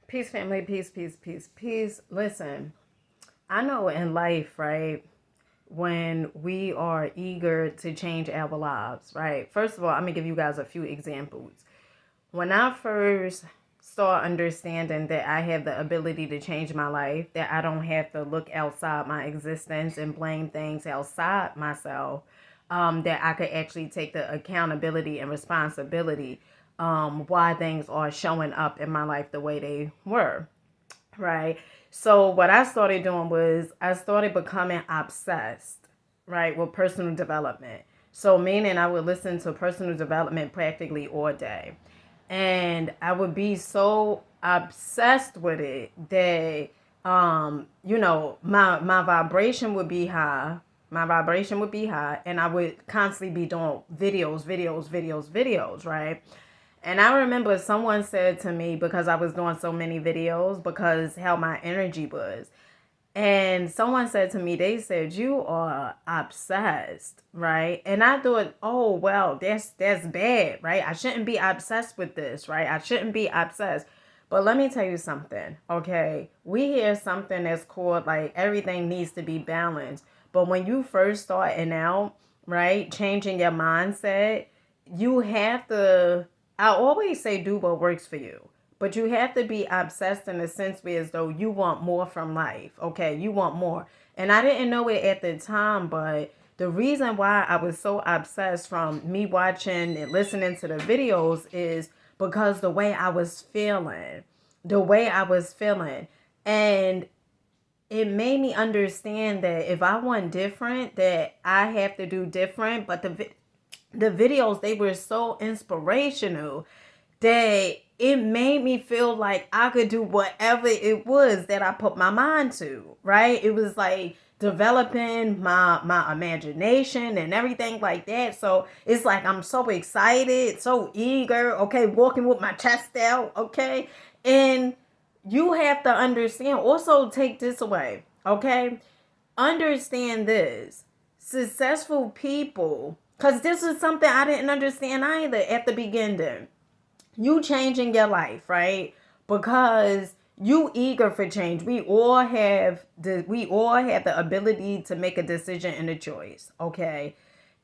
Peace, family. Peace, peace, peace, peace. Listen, I know in life, right, when we are eager to change our lives, right? First of all, I'm going to give you guys a few examples. When I first start understanding that I have the ability to change my life, that I don't have to look outside my existence and blame things outside myself, that I could actually take the accountability and responsibility why things are showing up in my life the way they were, right? So what I started doing was I started becoming obsessed, right, with personal development. So meaning I would listen to personal development practically all day. And I would be so obsessed with it that my vibration would be high. My vibration would be high, and I would constantly be doing videos, right? And I remember someone said to me, because I was doing so many videos, because how my energy was. And someone said to me, they said, you are obsessed, right? And I thought, oh, well, that's bad, right? I shouldn't be obsessed with this, right? I shouldn't be obsessed. But let me tell you something, okay? We hear something that's called like everything needs to be balanced. But when you first starting out, right, changing your mindset, you have to, I always say do what works for you. But you have to be obsessed in a sense where as though you want more from life. Okay, you want more. And I didn't know it at the time, but the reason why I was so obsessed from me watching and listening to the videos is because the way I was feeling. The way I was feeling. And it made me understand that if I want different, that I have to do different. But the videos, they were so inspirational that it made me feel like I could do whatever it was that I put my mind to, right? It was like developing my imagination and everything like that. So it's like I'm so excited, so eager, okay, walking with my chest out, okay? And you have to understand, also take this away, okay? Understand this. Successful people, because this is something I didn't understand either at the beginning. You changing your life, right? Because you eager for change. We all have the ability to make a decision and a choice, okay?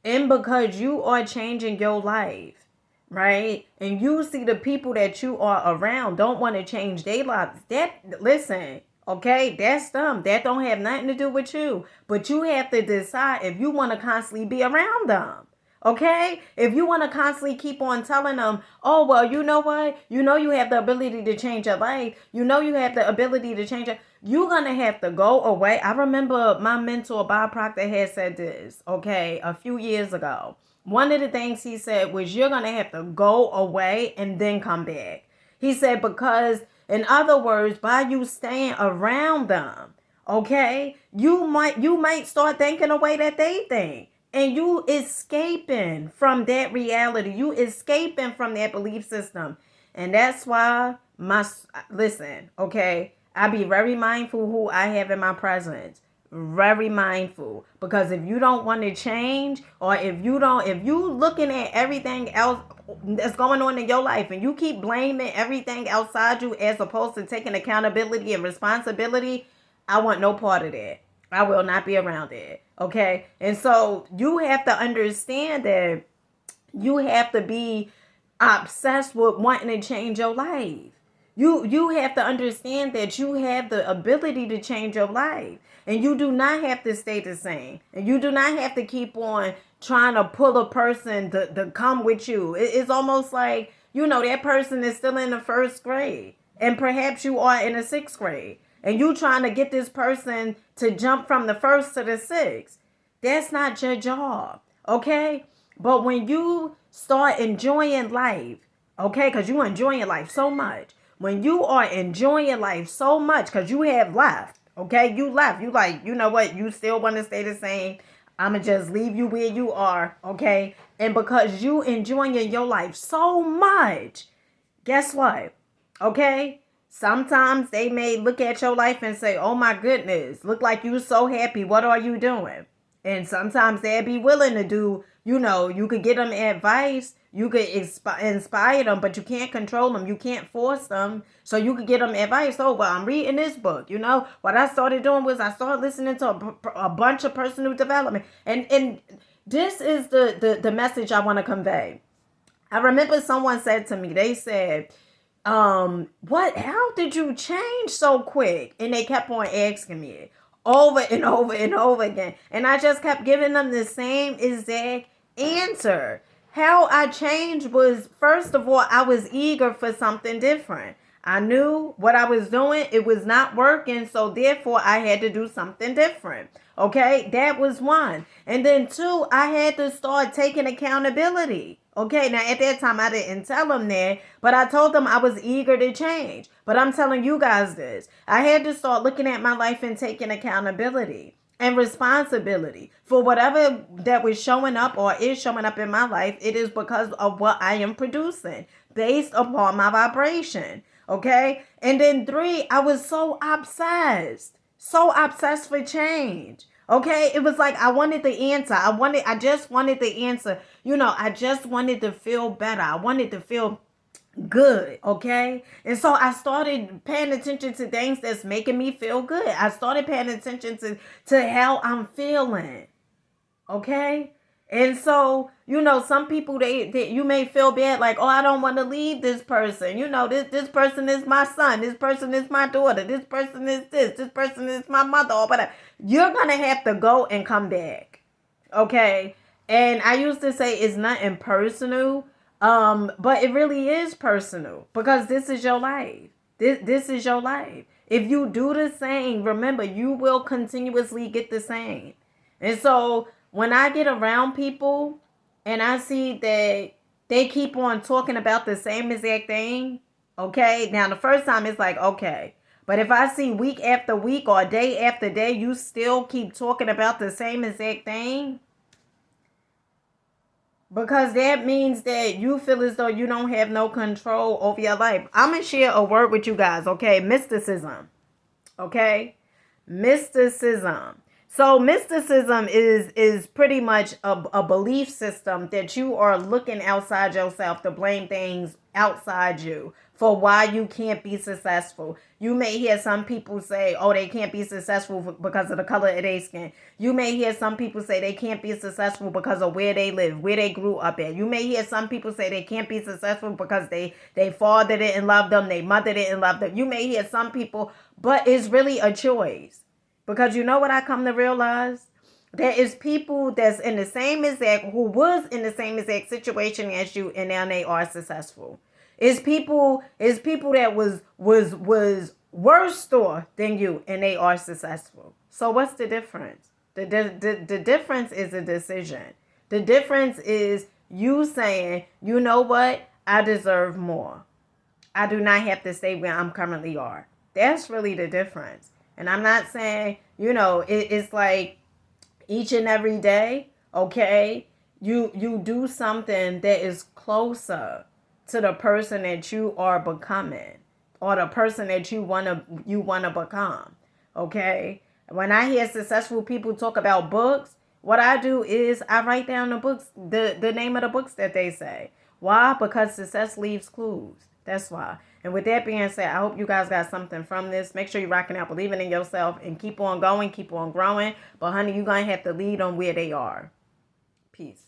And because you are changing your life, right? And you see the people that you are around don't want to change their lives. Listen, okay, that's them. That don't have nothing to do with you. But you have to decide if you want to constantly be around them. Okay? If you want to constantly keep on telling them, oh, well, you know what? You know you have the ability to change your life. You know you have the ability to change it. You're going to have to go away. I remember my mentor, Bob Proctor, had said this, okay, a few years ago. One of the things he said was you're going to have to go away and then come back. He said because, in other words, by you staying around them, okay, you might start thinking the way that they think. And you escaping from that reality. You escaping from that belief system. And that's why listen, okay, I be very mindful who I have in my presence. Very mindful. Because if you don't want to change, or if you looking at everything else that's going on in your life and you keep blaming everything outside you as opposed to taking accountability and responsibility, I want no part of that. I will not be around it. Okay. And so you have to understand that you have to be obsessed with wanting to change your life. You have to understand that you have the ability to change your life. And you do not have to stay the same. And you do not have to keep on trying to pull a person to come with you. It's almost like, that person is still in the first grade. And perhaps you are in the sixth grade. And you trying to get this person to jump from the first to the sixth. That's not your job. Okay? But when you start enjoying life, okay, because you enjoying life so much. When you are enjoying life so much, because you have left, okay, you left. You like, you know what? You still want to stay the same. I'ma just leave you where you are, okay? And because you enjoying your life so much, guess what? Okay? Sometimes they may look at your life and say, oh my goodness, look like you so happy. What are you doing? And sometimes they'll be willing to do, you could get them advice, You could inspire them, but you can't control them. You can't force them. So you could give them advice. Oh, well, I'm reading this book. You know, what I started doing was I started listening to a bunch of personal development. And this is the message I want to convey. I remember someone said to me, they said, how did you change so quick? And they kept on asking me it over and over and over again. And I just kept giving them the same exact answer. How I changed was, first of all, I was eager for something different. I knew what I was doing, it was not working, so therefore I had to do something different. Okay, that was one. And then two, I had to start taking accountability. Okay, now at that time I didn't tell them that, but I told them I was eager to change. But I'm telling you guys this. I had to start looking at my life and taking accountability and responsibility for whatever that was showing up or is showing up in my life. It is because of what I am producing based upon my vibration. Okay, and then three, I was so obsessed for change. Okay, it was like I wanted the answer. I just wanted the answer. You know, I just wanted to feel better. I wanted to feel good. Okay, and so I started paying attention to things that's making me feel good. I started paying attention to how I'm feeling. Okay, and so, you know, some people, they you may feel bad, like, oh, I don't want to leave this person. You know, this person is my son, this person is my daughter, this person is this person is my mother, or whatever. You're gonna have to go and come back. Okay, and I used to say it's nothing personal, but it really is personal, because this is your life. This is your life. If you do the same, remember, you will continuously get the same. And so when I get around people and I see that they keep on talking about the same exact thing, okay, now the first time it's like, okay. But if I see week after week or day after day, you still keep talking about the same exact thing, because that means that you feel as though you don't have no control over your life. I'm going to share a word with you guys, okay? Mysticism, okay? Mysticism. So mysticism is pretty much a belief system that you are looking outside yourself to blame things outside you for why you can't be successful. You may hear some people say, oh, they can't be successful because of the color of their skin. You may hear some people say they can't be successful because of where they live, where they grew up at. You may hear some people say they can't be successful because they father didn't love them, their mother didn't love them. You may hear some people, but it's really a choice. Because you know what I come to realize? There is people that's in the same exact, who was in the same exact situation as you, and now they are successful. It's people that was worse off than you, and they are successful. So what's the difference? The difference is a decision. The difference is you saying, you know what? I deserve more. I do not have to stay where I'm currently are. That's really the difference. And I'm not saying, you know, it's like each and every day, okay, you do something that is closer to the person that you are becoming, or the person that you wanna become. Okay? When I hear successful people talk about books, what I do is I write down the books, the name of the books that they say. Why? Because success leaves clues. That's why. And with that being said, I hope you guys got something from this. Make sure you're rocking out, believing in yourself, and keep on going, keep on growing. But honey, you're going to have to lead them where they are. Peace.